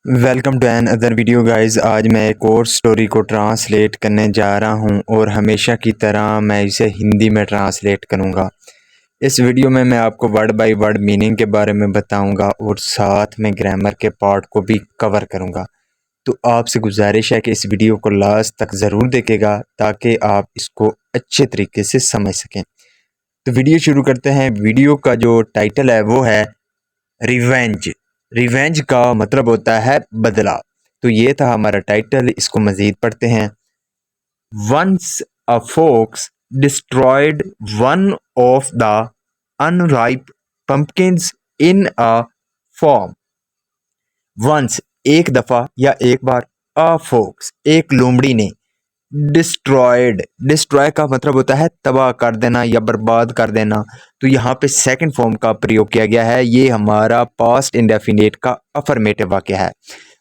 Welcome to another video guys. आज मैं एक और स्टोरी को ट्रांसलेट करने जा रहा हूं और हमेशा की तरह मैं इसे हिंदी में ट्रांसलेट करूंगा। इस वीडियो में मैं आपको वर्ड बाय वर्ड मीनिंग के बारे में बताऊंगा और साथ में ग्रामर के पार्ट को भी कवर करूंगा। तो आपसे गुजारिश है कि इस वीडियो को लास्ट तक ज़रूर देखेगा ताकि आप इसको अच्छे तरीके से समझ सकें। तो वीडियो शुरू करते हैं। वीडियो का जो टाइटल है वो है रिवेंज। रिवेंज का मतलब होता है बदला। तो ये था हमारा टाइटल। इसको मजीद पढ़ते हैं। Once a fox destroyed one of the unripe pumpkins in a farm. Once एक दफा या एक बार, अ फोक्स एक लोमड़ी ने, डिस्ट्रॉयड, डिस्ट्रॉय का मतलब होता है तबाह कर देना या बर्बाद कर देना। तो यहाँ पे सेकंड फॉर्म का प्रयोग किया गया है। ये हमारा पास्ट इंडेफिनिट का अफर्मेटिव वाक्य है।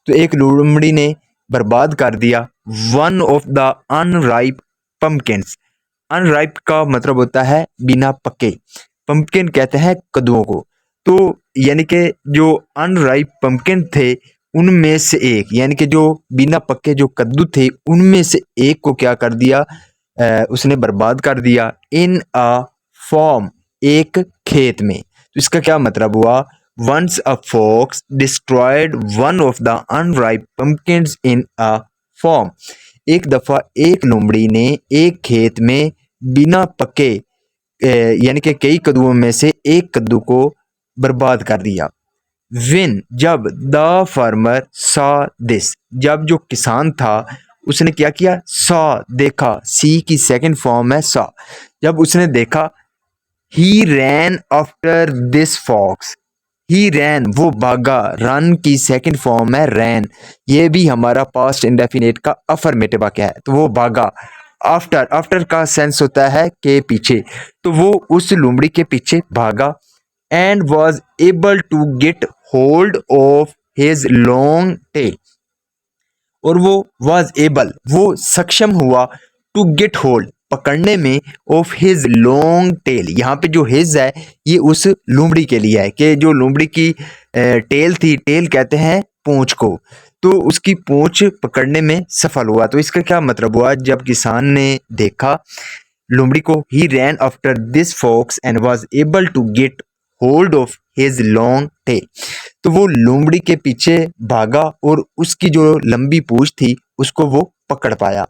तो एक लोमड़ी ने बर्बाद कर दिया one of the unripe pumpkins. Unripe का मतलब होता है बिना पके। पम्पकिन कहते हैं कद्दुओं को। तो यानी कि जो अनराइप पम्पकिन थे उनमें से एक, यानी कि जो बिना पक्के जो कद्दू थे उनमें से एक को क्या कर दिया, उसने बर्बाद कर दिया। इन अ फॉर्म, एक खेत में। तो इसका क्या मतलब हुआ? Once a fox destroyed one of the unripe pumpkins in a farm. एक दफा एक लोमड़ी ने एक खेत में बिना पके यानी कि कई कद्दुओं में से एक कद्दू को बर्बाद कर दिया। विन, जब, द फार्मर सॉ दिस, जब जो किसान था उसने क्या किया? सॉ, देखा। सी की सेकंड फॉर्म है सॉ। जब उसने देखा, ही ran after this fox. He ran, वो भागा। रन की सेकंड फॉर्म है रैन। ये भी हमारा पास्ट इंडेफिनिट का अफर्मेटिव वाक्य है। तो वो भागा। आफ्टर, आफ्टर का सेंस होता है के पीछे। तो वो उस लोमड़ी के पीछे भागा and was able to get hold of his long tail. और वो वॉज एबल, वो सक्षम हुआ, टू गेट होल्ड, पकड़ने में, ऑफ हिज लॉन्ग टेल। यहाँ पे जो हिज है ये उस लोमड़ी के लिए है कि जो लोमड़ी की टेल थी, टेल कहते हैं पूंछ को, तो उसकी पूंछ पकड़ने में सफल हुआ। तो इसका क्या मतलब हुआ? जब किसान ने देखा लोमड़ी को, he ran after this fox and was able to get hold of his long tail. तो वो लोमड़ी के पीछे भागा और उसकी जो लंबी पूंछ थी उसको वो पकड़ पाया।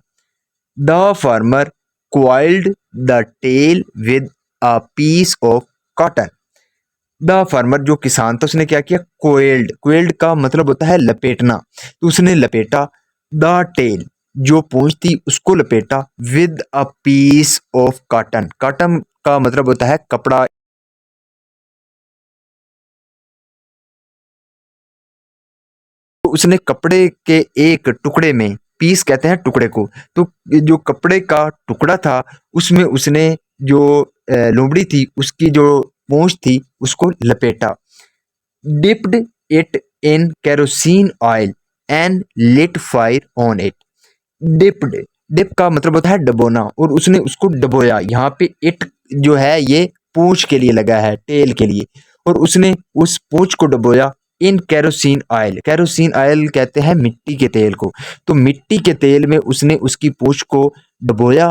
The farmer coiled the tail with a piece of cotton. The farmer, जो किसान था, उसने क्या किया? कोइल्ड, कोइल्ड का मतलब होता है लपेटना। तो उसने लपेटा द टेल, जो पूंछ थी उसको लपेटा, with a piece of cotton. Cotton का मतलब होता है कपड़ा। तो उसने कपड़े के एक टुकड़े में, पीस कहते हैं टुकड़े को, तो जो कपड़े का टुकड़ा था उसमें उसने जो लोमड़ी थी उसकी जो पूंछ थी उसको लपेटा। Dipped it in kerosene oil and lit fire on it. Dipped, dip का मतलब होता है डबोना, और उसने उसको डबोया। यहाँ पे इट जो है ये पूंछ के लिए लगा है, टेल के लिए, और उसने उस पूंछ को डबोया इन केरोसिन ऑयल। केरोसिन ऑयल कहते हैं मिट्टी के तेल को। तो मिट्टी के तेल में उसने उसकी पूंछ को डबोया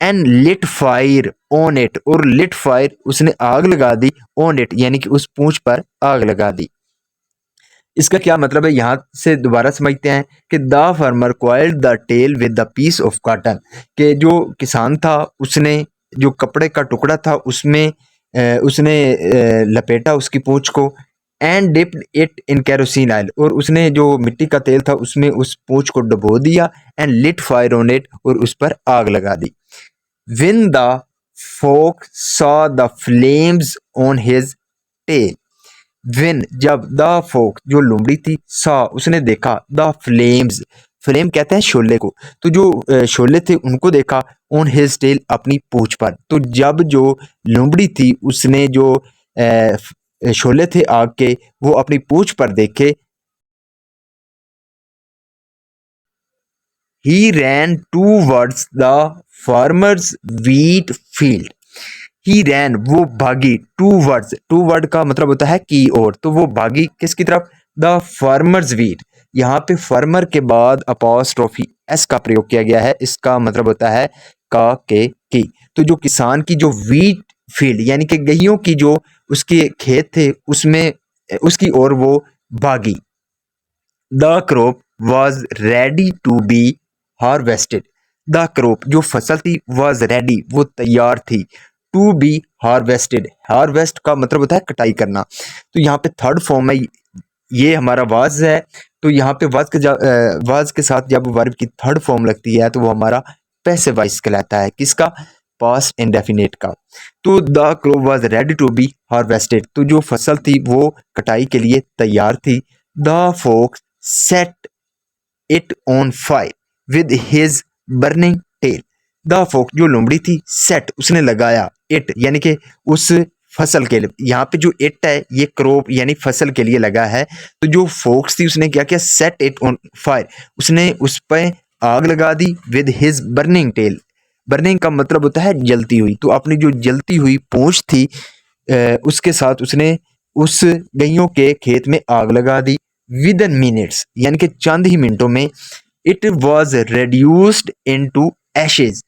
and lit fire on it, और लिट फायर, उसने आग लगा दी, ऑन इट यानी कि उस पूंछ पर आग लगा दी। इसका क्या मतलब है? यहाँ से दोबारा समझते हैं कि the farmer coiled the tail with the piece of cotton, कि जो किसान था उसने जो कपड़े का टुकड़ा था उसमें उसने लपेटा उसकी पूंछ को, and dipped it in kerosene oil, और उसने जो मिट्टी का तेल था उसमें उस पूंछ को डुबो दिया, and lit fire on it, और उस पर आग लगा दी। When the fox saw the flames on his tail. When, जब, द फोक, जो लोमड़ी थी, सा, उसने देखा, द फ्लेम्स, फ्लेम कहते हैं शोले को, तो जो शोले थे उनको देखा, ऑन हिज टेल, अपनी पूंछ पर। तो जब जो लोमड़ी थी उसने जो शोले थे आग के वो अपनी पूंछ पर देखे, he ran towards the farmer's wheat field. He ran, वो भागी, टू वर्ड्स, टू वर्ड का मतलब होता है की ओर, तो वो भागी किसकी तरफ? द फार्मर्स व्हीट, यहाँ पे फार्मर के बाद अपॉस्ट्रोफी एस का प्रयोग किया गया है। इसका मतलब होता है का के की। तो जो किसान की जो वीट फील्ड यानी कि गेहूं की जो उसके खेत थे उसमें उसकी ओर वो भागी। The crop was ready to be harvested. The crop जो फसल थी वॉज रेडी वो तैयार थी टू बी हार्वेस्टेड। हार्वेस्ट का मतलब होता है कटाई करना। तो यहाँ पे थर्ड फॉर्म है, ये हमारा वाज है। तो यहाँ पे वाज के साथ जब वर्ब की थर्ड फॉर्म लगती है तो वो हमारा पैसिव वॉइस कहलाता है। किसका? पास्ट इंडेफिनिट का। तो the crop was ready to be harvested, तो जो फसल थी वो कटाई के लिए तैयार थी। The fox set it on fire with his burning tail. The fox जो लोमड़ी थी, सेट उसने लगाया, इट यानी कि उस फसल के लिए, यहाँ पे जो इट है ये क्रॉप यानी फसल के लिए लगा है। तो जो फोक्स थी उसने क्या किया? सेट इट ऑन फायर, उसने उस पर आग लगा दी। With his burning tail, burning का मतलब होता है जलती हुई। तो अपनी जो जलती हुई पूंछ थी उसके साथ उसने उस गइयों के खेत में आग लगा दी। विद इन मिनट्स यानी कि चंद ही मिनटों में it was reduced into Ashes.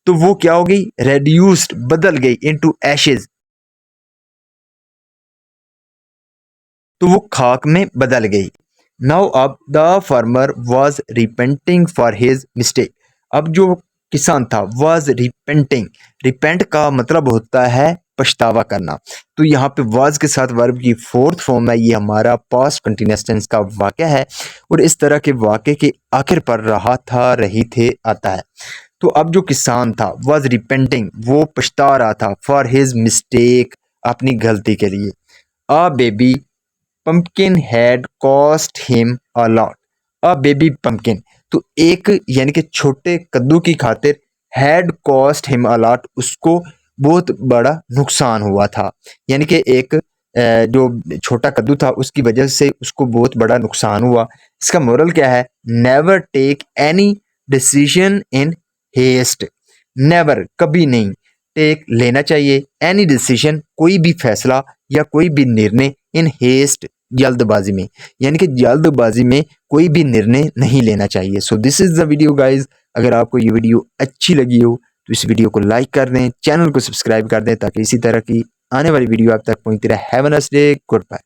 तो वो क्या हो गई? रेड्यूस्ड, बदल गई, इनटू एशेज, तो वो खाक में बदल गई। नाउ अब the farmer was repenting for his mistake. अब जो किसान था वॉज रिपेंटिंग, रिपेंट का मतलब होता है पछतावा करना। तो यहाँ पे वॉज के साथ वर्ब की फोर्थ फॉर्म है, ये हमारा पास्ट कंटिन्यूअस टेंस का वाक्य है। और इस तरह के वाक्य के आखिर पर रहा था, रही थे आता है। तो अब जो किसान था वॉज रिपेंटिंग, वो पछता रहा था, फॉर हिज मिस्टेक, अपनी गलती के लिए। A baby pumpkin had cost him a lot. A baby pumpkin, तो एक यानी कि छोटे कद्दू की खातिर, had cost him a lot, उसको बहुत बड़ा नुकसान हुआ था। यानी कि एक जो छोटा कद्दू था उसकी वजह से उसको बहुत बड़ा नुकसान हुआ। इसका मोरल क्या है? Never take any decision in haste. Never, कभी नहीं, टेक लेना चाहिए, एनी डिसीजन कोई भी फैसला या कोई भी निर्णय, इन हेस्ट जल्दबाजी में, यानी कि जल्दबाजी में कोई भी निर्णय नहीं लेना चाहिए। So this is the video guys. अगर आपको ये वीडियो अच्छी लगी हो तो इस वीडियो को लाइक कर दें, चैनल को सब्सक्राइब कर दें ताकि इसी तरह की आने वाली वीडियो आप तक पहुंचती रहे। Have a nice day, good bye.